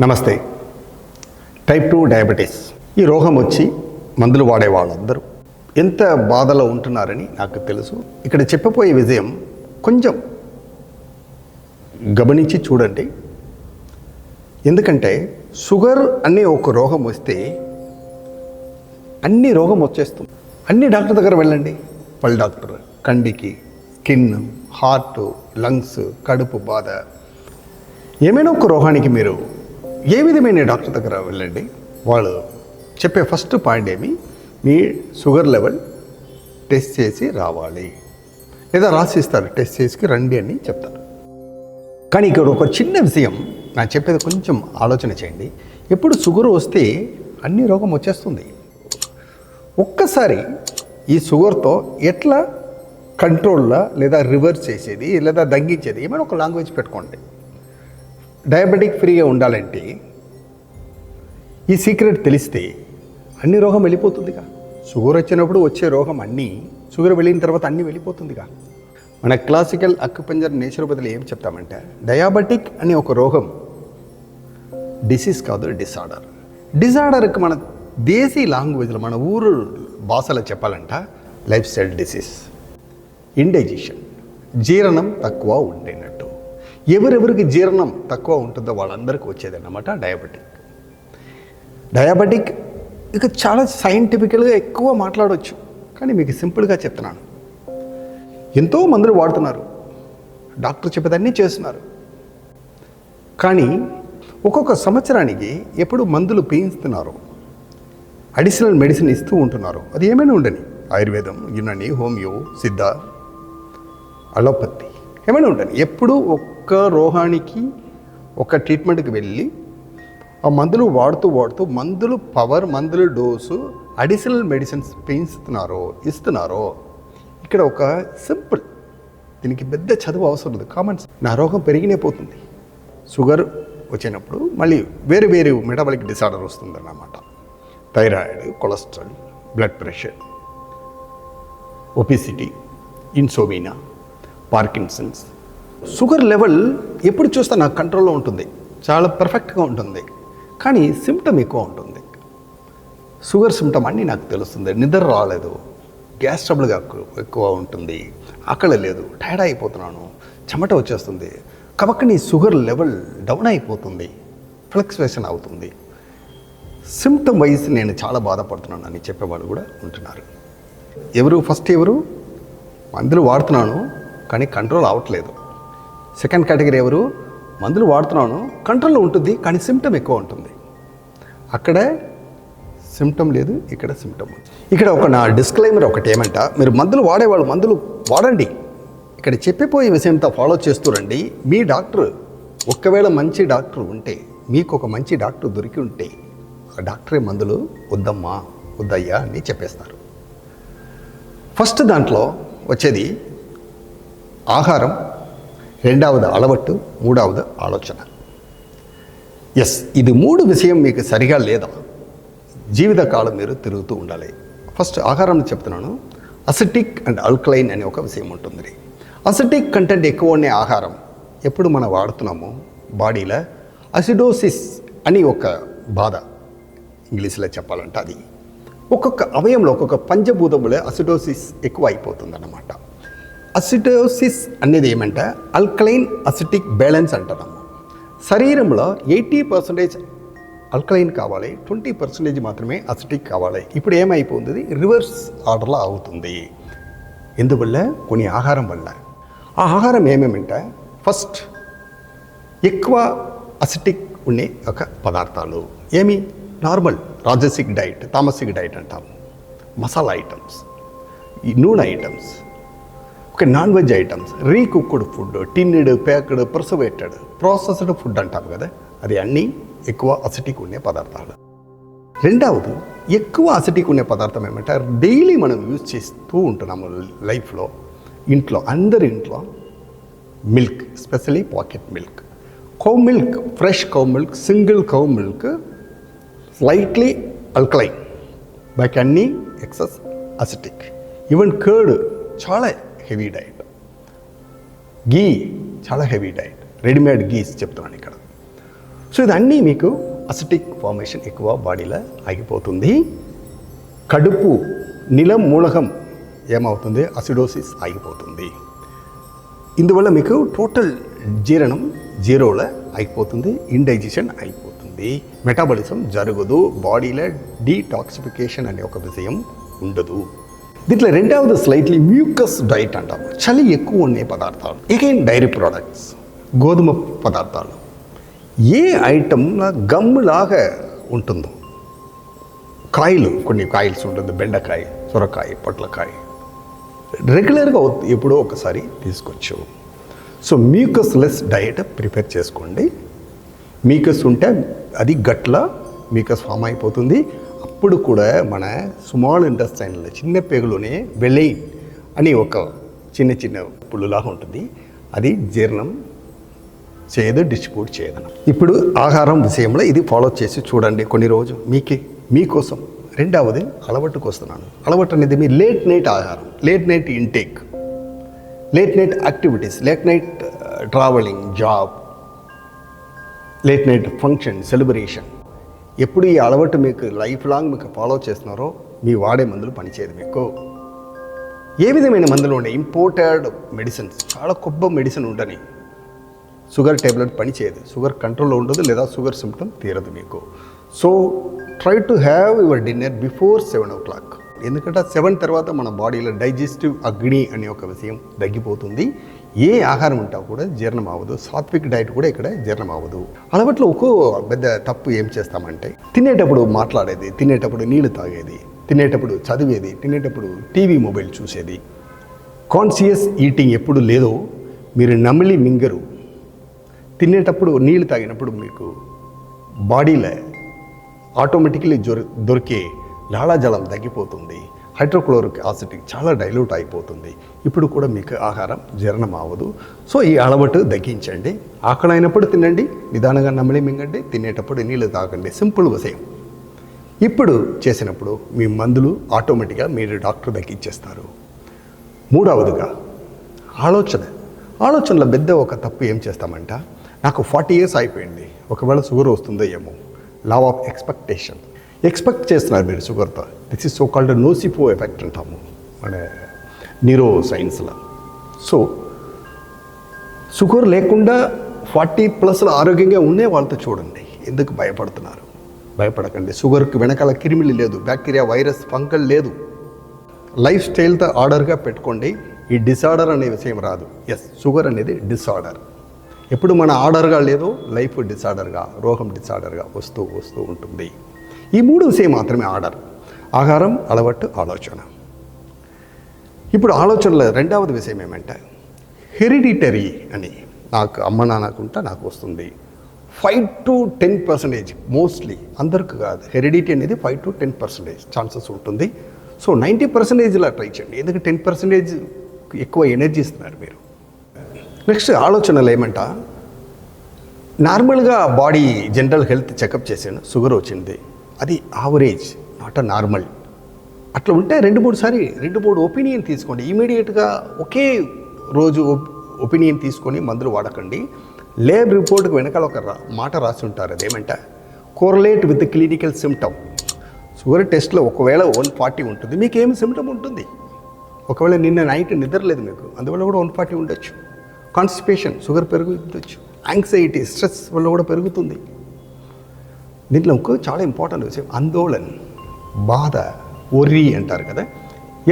నమస్తే. Type 2 diabetes ఈ రోగం వచ్చి మందులు వాడే వాళ్ళందరూ ఎంత బాధలో ఉంటున్నారని నాకు తెలుసు. ఇక్కడ చెప్పబోయే విషయం కొంచెం గమనించి చూడండి. ఎందుకంటే షుగర్ అనే ఒక రోగం వస్తే అన్ని రోగం వచ్చేస్తుంది. అన్ని డాక్టర్ దగ్గర వెళ్ళండి. పళ్ళు డాక్టర్, కండికి, స్కిన్, హార్ట్, లంగ్స్, కడుపు బాధ, ఏమైనా ఒక రోగానికి మీరు ఏ విధమైన డాక్టర్ దగ్గర వెళ్ళండి. వాళ్ళు చెప్పే ఫస్ట్ పాయింట్ ఏమి, మీ షుగర్ లెవెల్ టెస్ట్ చేసి రావాలి, లేదా రాసిస్తారు టెస్ట్ చేసి రండి అని చెప్తారు. కానీ ఇక్కడ ఒక చిన్న విషయం నేను చెప్పేది కొంచెం ఆలోచన చేయండి. ఎప్పుడు షుగర్ వస్తే అన్ని రోగం వచ్చేస్తుంది. ఒక్కసారి ఈ షుగర్తో ఎట్లా కంట్రోల్లో లేదా రివర్స్ చేసేది లేదా తగ్గించేది ఏమైనా ఒక లాంగ్వేజ్ పెట్టుకోండి. డయాబెటిక్ ఫ్రీగా ఉండాలంటే ఈ సీక్రెట్ తెలిస్తే అన్ని రోగం వెళ్ళిపోతుందిగా. షుగర్ వచ్చినప్పుడు వచ్చే రోగం అన్నీ, షుగర్ వెళ్ళిన తర్వాత అన్నీ వెళ్ళిపోతుందిగా. మన క్లాసికల్ అక్యుపంజర్ నేచురోపతిలో ఏం చెప్తామంటే, డయాబెటిక్ అనే ఒక రోగం డిసీజ్ కాదు, డిసార్డర్. డిసార్డర్కి మన దేశీ లాంగ్వేజ్లో, మన ఊరు భాషలో చెప్పాలంట లైఫ్ స్టైల్ డిసీజ్, ఇండైజెషన్, జీర్ణం తక్కువ ఉండేనట్టు. ఎవరెవరికి జీర్ణం తక్కువ ఉంటుందో వాళ్ళందరికీ వచ్చేది అన్నమాట డయాబెటిక్. డయాబెటిక్ ఇక చాలా సైంటిఫికల్గా ఎక్కువ మాట్లాడవచ్చు, కానీ మీకు సింపుల్గా చెప్తున్నాను. ఎంతో మందులు వాడుతున్నారు, డాక్టర్ చెప్పేదన్నీ చేస్తున్నారు, కానీ ఒక్కొక్క సంవత్సరానికి ఎప్పుడు మందులు పీయిస్తున్నారు, అడిషనల్ మెడిసిన్ ఇస్తూ ఉంటున్నారు. అది ఏమైనా ఉండని, ఆయుర్వేదం, యునాని, హోమియో, సిద్ధ, అలోపతి ఏమైనా ఉండని, ఎప్పుడు ఒక్క రోగానికి ఒక ట్రీట్మెంట్కి వెళ్ళి ఆ మందులు వాడుతూ మందులు పవర్, మందులు డోసు, అడిషనల్ మెడిసిన్స్ ఇస్తున్నారో. ఇక్కడ ఒక సింపుల్, దీనికి పెద్ద చదువు అవసరం లేదు, కామన్స్. నా రోగం పెరిగినే పోతుంది. షుగర్ వచ్చినప్పుడు మళ్ళీ వేరే వేరే మెటబాలిక్ డిసార్డర్ వస్తుందన్నమాట. Thyroid, cholesterol, blood pressure, obesity, insomnia, Parkinson's. Sugar level ఎప్పుడు చూస్తే నాకు కంట్రోల్లో ఉంటుంది, చాలా పర్ఫెక్ట్గా ఉంటుంది, కానీ సిమ్టమ్ ఎక్కువ ఉంటుంది. షుగర్ సిమ్టమ్ అన్నీ నాకు తెలుస్తుంది. నిద్ర రాలేదు, గ్యాస్ ట్రబుల్గా ఎక్కువ ఉంటుంది, ఆకలి లేదు, టైర్డ్ అయిపోతున్నాను, చెమట వచ్చేస్తుంది, కబక్కని షుగర్ లెవెల్ డౌన్ అయిపోతుంది, ఫ్లక్చువేషన్ అవుతుంది. సిమ్టమ్ వైజ్ నేను చాలా బాధపడుతున్నాను అని చెప్పేవాళ్ళు కూడా ఉంటున్నారు. ఎవరు మందులు వాడుతున్నాను కానీ కంట్రోల్ అవ్వట్లేదు. సెకండ్ కేటగిరీ ఎవరు, మందులు వాడుతున్నాను, కంట్రోల్లో ఉంటుంది కానీ సిమ్టమ్ ఎక్కువ ఉంటుంది. అక్కడ సిమ్టమ్ లేదు, ఇక్కడ సిమ్టమ్ ఉంది. ఇక్కడ ఒక నా డిస్క్లైమర్ ఒకటి ఏమంట, మీరు మందులు వాడేవాళ్ళు మందులు వాడండి, ఇక్కడ చెప్పిపోయే విషయంతో ఫాలో చేస్తూ రండి. మీ డాక్టర్ ఒకవేళ మంచి డాక్టర్ ఉంటే, మీకు ఒక మంచి డాక్టర్ దొరికి ఉంటే, ఆ డాక్టరే మందులు వద్దమ్మా వద్దయ్యా అని చెప్పేస్తారు. ఫస్ట్ దాంట్లో వచ్చేది ఆహారం, రెండవది అలవాటు, మూడవది ఆలోచన. ఇది 3 విషయం మీకు సరిగా లేదా, జీవితకాలం మీరు తిరుగుతూ ఉండాలి. ఫస్ట్ ఆహారం చెప్తున్నాను. అసిటిక్ అండ్ ఆల్కలైన్ అనే ఒక విషయం ఉంటుంది. అసిటిక్ కంటెంట్ ఎక్కువ ఉండే ఆహారం ఎప్పుడు మనం వాడుతున్నామో బాడీలో అసిడోసిస్ అని ఒక బాధ, ఇంగ్లీష్లో చెప్పాలంటే అది ఒక్కొక్క అవయంలో, ఒక్కొక్క పంచభూతంలో అసిడోసిస్ ఎక్కువ అయిపోతుంది అన్నమాట. అసిడోసిస్ అనేది ఏమంటే ఆల్కలైన్ అసిటిక్ బ్యాలెన్స్ అంటున్నాము. శరీరంలో 80% ఆల్కలైన్ కావాలి, 20% మాత్రమే అసిటిక్ కావాలి. ఇప్పుడు ఏమైపోతుంది, రివర్స్ ఆర్డర్లో అవుతుంది. ఎందువల్ల, కొన్ని ఆహారం వల్ల. ఆ ఆహారం ఏమేమంటే, ఫస్ట్ ఎక్కువ అసిటిక్ ఉండే ఒక పదార్థాలు ఏమి, normal rajasic diet, tamasic diet అంటాము. మసాలా ఐటమ్స్, నూనె items, non veg items, recooked food, tinned, packed, preserved, processed food అంటాం కదా, అది అన్నీ ఎక్కువ అసిటిక్ ఉండే పదార్థాలు. రెండవది ఎక్కువ అసిటిక్ ఉండే పదార్థం ఏమంటే, డైలీ మనం యూజ్ చేస్తూ ఉంటున్నాము లైఫ్లో, ఇంట్లో, అందరి ఇంట్లో milk, especially pocket milk, cow milk, fresh cow milk, single cow milk slightly alkaline, బాకీ అన్నీ ఎక్సెస్ అసిటిక్. ఈవెన్ కర్డ్ చాలా హెవీ డైట్, గీ చాలా హెవీ డైట్, రెడీమేడ్ గీస్ చెప్తున్నాను ఇక్కడ. సో ఇదన్నీ మీకు అసిటిక్ ఫార్మేషన్ ఎక్కువ బాడీలో ఆగిపోతుంది. కడుపు మూలకం ఏమవుతుంది, అసిడోసిస్ ఆగిపోతుంది. ఇందువల్ల మీకు టోటల్ జీర్ణం జీరోలో అయిపోతుంది, ఇండైజెషన్ అయిపోతుంది, మెటాబాలిజం జరగదు, బాడీలో డీటాక్సిఫికేషన్ అనే ఒక విషయం ఉండదు. దీంట్లో రెండవది స్లైట్లీ మ్యూకస్ డైట్ అంటాం. చలి ఎక్కువ ఉండే పదార్థాలు, అగైన్ డైరీ ప్రోడక్ట్స్, గోధుమ పదార్థాలు, ఏ ఐటమ్లా గమ్ములాగా ఉంటుందో, కాయలు, కొన్ని కాయల్స్ ఉంటుంది, బెండకాయ, సొరకాయ, పొట్లకాయ, రెగ్యులర్గా ఎప్పుడో ఒకసారి తీసుకోవచ్చు. So mucus less diet prepare చేసుకోండి. మ్యూకస్ ఉంటే అది గట్ల మ్యూకస్ ఫామ్ అయిపోతుంది. అప్పుడు కూడా మన స్మాల్ ఇంటెస్టైన్లో చిన్న పేగులోనే వెలైన్ అని ఒక చిన్న చిన్న పుల్లులాగా ఉంటుంది, అది జీర్ణం చేయదు, డిస్ట్రిబ్యూట్ చేయదు. ఇప్పుడు ఆహారం విషయంలో ఇది ఫాలో చేసి చూడండి కొన్ని రోజు మీకోసం. రెండవది అలవాటుకు వస్తున్నాను. అలవాటు అనేది మీ లేట్ నైట్ ఆహారం, late night intake, late night activities, late night travelling, job, late night function, celebration. ఎప్పుడు ఈ అలవాటు మీకు లైఫ్ లాంగ్ మీకు ఫాలో చేస్తున్నారో మీ వాడే మందులు పనిచేయదు. మీకు ఏ విధమైన మందులు ఉన్నాయి, ఇంపోర్టెడ్ మెడిసిన్స్, చాలా కొబ్బ మెడిసిన్ ఉండని, షుగర్ ట్యాబ్లెట్ పనిచేయదు, షుగర్ కంట్రోల్లో ఉండదు, లేదా షుగర్ సిమ్టమ్ తీరదు మీకు. So try to have your dinner before 7 o'clock. ఎందుకంటే 7 తర్వాత మన బాడీలో డైజెస్టివ్ అగ్ని అనే ఒక విషయం తగ్గిపోతుంది. ఏ ఆహారం ఉంటా కూడా జీర్ణం అవ్వదు. సాత్విక్ డైట్ కూడా ఇక్కడ జీర్ణం అవ్వదు. అలవాట్లో ఒక్కో పెద్ద తప్పు ఏం చేస్తామంటే, తినేటప్పుడు మాట్లాడేది, తినేటప్పుడు నీళ్లు తాగేది, తినేటప్పుడు చదివేది, తినేటప్పుడు టీవీ మొబైల్ చూసేది, కాన్షియస్ ఈటింగ్ ఎప్పుడు లేదో మీరు నమిలి మింగరు. తినేటప్పుడు నీళ్లు తాగినప్పుడు మీకు బాడీలో ఆటోమేటిక్లీ దొరికే లాలాజలం తగ్గిపోతుంది, హైడ్రోక్లోరిక్ యాసిడ్ చాలా డైల్యూట్ అయిపోతుంది. ఇప్పుడు కూడా మీకు ఆహారం జీర్ణం అవ్వదు. సో ఈ అలవాటు తగ్గించండి. ఆకలి అయినప్పుడు తినండి, నిదానంగా నమిలి మింగండి, తినేటప్పుడు నీళ్ళు తాగండి. సింపుల్ విషయం. ఇప్పుడు చేసినప్పుడు మీ మందులు ఆటోమేటిక్గా మీరు డాక్టర్ తగ్గించేస్తారు. మూడవదిగా ఆలోచనలో పెద్ద ఒక తప్పు ఏం చేస్తామంట, నాకు 40 years అయిపోయింది, ఒకవేళ షుగర్ వస్తుందో ఏమో. లా ఆఫ్ ఎక్స్పెక్ట్ చేస్తున్నారు మీరు షుగర్తో. This is so called nocebo effect అంటాము మన న్యూరో సైన్స్లో. సో షుగర్ లేకుండా 40+ ఆరోగ్యంగా ఉండే వాళ్ళతో చూడండి. ఎందుకు భయపడుతున్నారు? భయపడకండి. షుగర్కి వెనకాల క్రిమిలు లేదు, బ్యాక్టీరియా, వైరస్, ఫంగల్ లేదు. లైఫ్ స్టైల్తో ఆర్డర్గా పెట్టుకోండి. ఈ డిసార్డర్ అనే విషయం రాదు. ఎస్, షుగర్ అనేది డిసార్డర్. ఎప్పుడు మన ఆర్డర్గా లేదో లైఫ్ డిసార్డర్గా, రోగం డిసార్డర్గా వస్తూ ఉంటుంది. ఈ 3 విషయం మాత్రమే ఆర్డర్: ఆహారం, అలవాటు, ఆలోచన. ఇప్పుడు ఆలోచనలో రెండవది విషయం ఏమంటే హెరిడిటరీ అని. నాకు అమ్మ నాన్నకుంటా నాకు వస్తుంది. 5 to 10% మోస్ట్లీ, అందరికి కాదు. హెరిడిటీ అనేది 5 to 10% ఛాన్సెస్ ఉంటుంది. సో 90%లా ట్రై చేయండి. ఎందుకంటే 10% ఎక్కువ ఎనర్జీ ఇస్తున్నారు మీరు. నెక్స్ట్ ఆలోచనలు ఏమంట, నార్మల్గా బాడీ జనరల్ హెల్త్ చెకప్ చేసాను, షుగర్ వచ్చింది, అది యావరేజ్, నాట్ అ నార్మల్. అట్లా ఉంటే 2-3 ఒపీనియన్ తీసుకోండి. ఇమీడియట్గా ఒకే రోజు ఒపీనియన్ తీసుకొని మందులు వాడకండి. ల్యాబ్ రిపోర్ట్కి వెనకాల ఒక మాట రాసి ఉంటారు, అదేమంటే కోరలేట్ విత్ క్లినికల్ సిమ్టమ్. షుగర్ టెస్ట్లో ఒకవేళ 140 ఉంటుంది, మీకు ఏమి సిమ్టమ్ ఉంటుంది? ఒకవేళ నిన్న నైట్ నిద్రలేదు మీకు, అందువల్ల కూడా 140 ఉండొచ్చు. కాన్స్టిపేషన్, షుగర్ పెరుగుతుండొచ్చు. యాంగ్జైటీ, స్ట్రెస్ వల్ల కూడా పెరుగుతుంది. దీంట్లో ఇంకో చాలా ఇంపార్టెంట్ విషయం, ఆందోళన, బాధ, ఒర్రీ అంటారు కదా,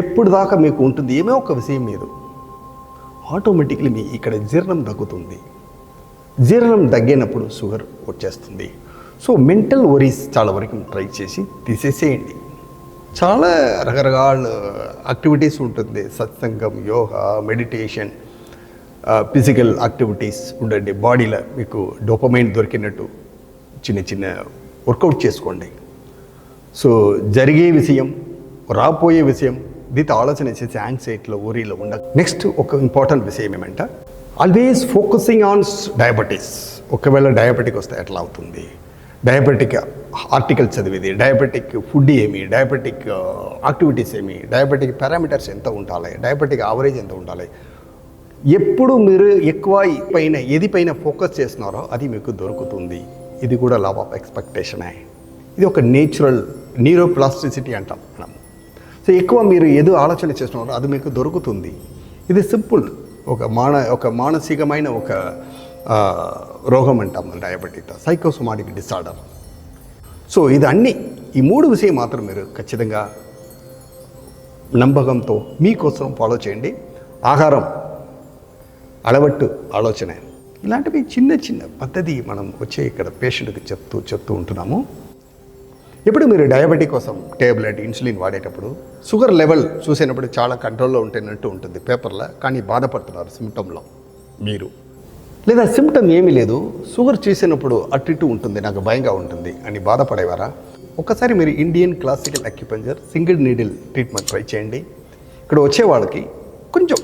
ఎప్పుడు దాకా మీకు ఉంటుంది ఏమో ఒక విషయం మీద, ఆటోమేటిక్లీ మీ ఇక్కడ జీర్ణం తగ్గుతుంది. జీర్ణం తగ్గినప్పుడు షుగర్ వచ్చేస్తుంది. సో మెంటల్ వరీస్ చాలా వరకు ట్రై చేసి తీసేసేయండి. చాలా రకరకాల యాక్టివిటీస్ ఉంటుంది, సత్సంగం, యోగా, మెడిటేషన్, ఫిజికల్ యాక్టివిటీస్ ఉండండి. బాడీలో మీకు డోపమైన్ దొరికినట్టు చిన్న వర్కౌట్ చేసుకోండి. సో జరిగే విషయం, రాబోయే విషయం, దీంతో ఆలోచన చేసి యాంగ్జైటీలో, ఊరిలో ఉండ. నెక్స్ట్ ఒక ఇంపార్టెంట్ విషయం ఏమంటే ఆల్వేస్ ఫోకసింగ్ ఆన్ డయాబెటీస్. ఒకవేళ డయాబెటిక్ వస్తే ఎట్లా అవుతుంది, డయాబెటిక్ ఆర్టికల్ చదివేది, డయాబెటిక్ ఫుడ్ ఏమి, డయాబెటిక్ యాక్టివిటీస్ ఏమి, డయాబెటిక్ పారామీటర్స్ ఎంత ఉండాలి, డయాబెటిక్ యావరేజ్ ఎంత ఉండాలి. ఎప్పుడు మీరు ఎక్కువ పైన ఏది పైన ఫోకస్ చేస్తున్నారో అది మీకు దొరుకుతుంది. ఇది కూడా లా ఆఫ్ ఎక్స్పెక్టేషనే. ఇది ఒక నేచురల్ న్యూరోప్లాస్టిసిటీ అంటాం మనం. సో ఎక్కువ మీరు ఏదో ఆలోచన చేస్తున్నారో అది మీకు దొరుకుతుంది. ఇది సింపుల్ ఒక మానసికమైన ఒక రోగం అంటాం డయాబెటిక్, సైకోసోమాటిక్ డిసార్డర్. సో ఇది అన్నీ ఈ 3 విషయం మాత్రం మీరు ఖచ్చితంగా నమ్మకంతో మీకోసం ఫాలో చేయండి. ఆహారం, అలవట్టు, ఆలోచన, ఇలాంటివి చిన్న చిన్న పద్ధతి మనం వచ్చే ఇక్కడ పేషెంట్కి చెప్తూ ఉంటున్నాము. ఇప్పుడు మీరు డయాబెటిక్ కోసం టాబ్లెట్, ఇన్సులిన్ వాడేటప్పుడు షుగర్ లెవెల్ చూసినప్పుడు చాలా కంట్రోల్లో ఉంటున్నట్టు ఉంటుంది పేపర్లో, కానీ బాధపడుతున్నారు సిమ్టంలో మీరు. లేదా సిమ్టమ్ ఏమీ లేదు, షుగర్ చూసినప్పుడు అటు ఇటు ఉంటుంది, నాకు భయంగా ఉంటుంది అని బాధపడేవారా? ఒకసారి మీరు Indian classical acupuncture single needle treatment try చేయండి. ఇక్కడ వచ్చే వాళ్ళకి కొంచెం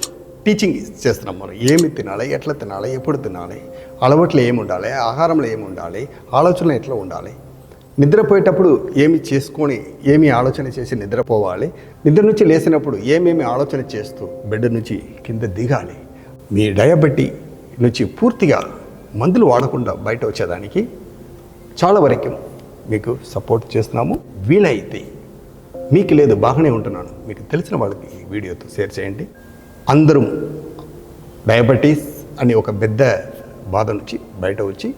టీచింగ్ చేస్తున్నాం మనం. ఏమి తినాలి, ఎట్లా తినాలి, ఎప్పుడు తినాలి, అలవాట్లు ఏమి ఉండాలి, ఆహారంలో ఏమి ఉండాలి, ఆలోచనలు ఎట్లా ఉండాలి, నిద్రపోయేటప్పుడు ఏమి చేసుకొని ఏమి ఆలోచన చేసి నిద్రపోవాలి, నిద్ర నుంచి లేచినప్పుడు ఏమేమి ఆలోచన చేస్తూ బెడ్ నుంచి కింద దిగాలి. మీ డయాబెటీ నుంచి పూర్తిగా మందులు వాడకుండా బయట వచ్చేదానికి చాలా వరకు మీకు సపోర్ట్ చేస్తున్నాము. వీలైతే మీకు లేదు బాగానే ఉంటున్నాను, మీకు తెలిసిన వాళ్ళకి ఈ వీడియోతో షేర్ చేయండి. అందరం డయాబెటీస్ అని ఒక పెద్ద బాధ నుంచి బయట వచ్చి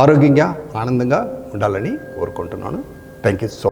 ఆరోగ్యంగా ఆనందంగా ఉండాలని కోరుకుంటున్నాను. Thank you so much.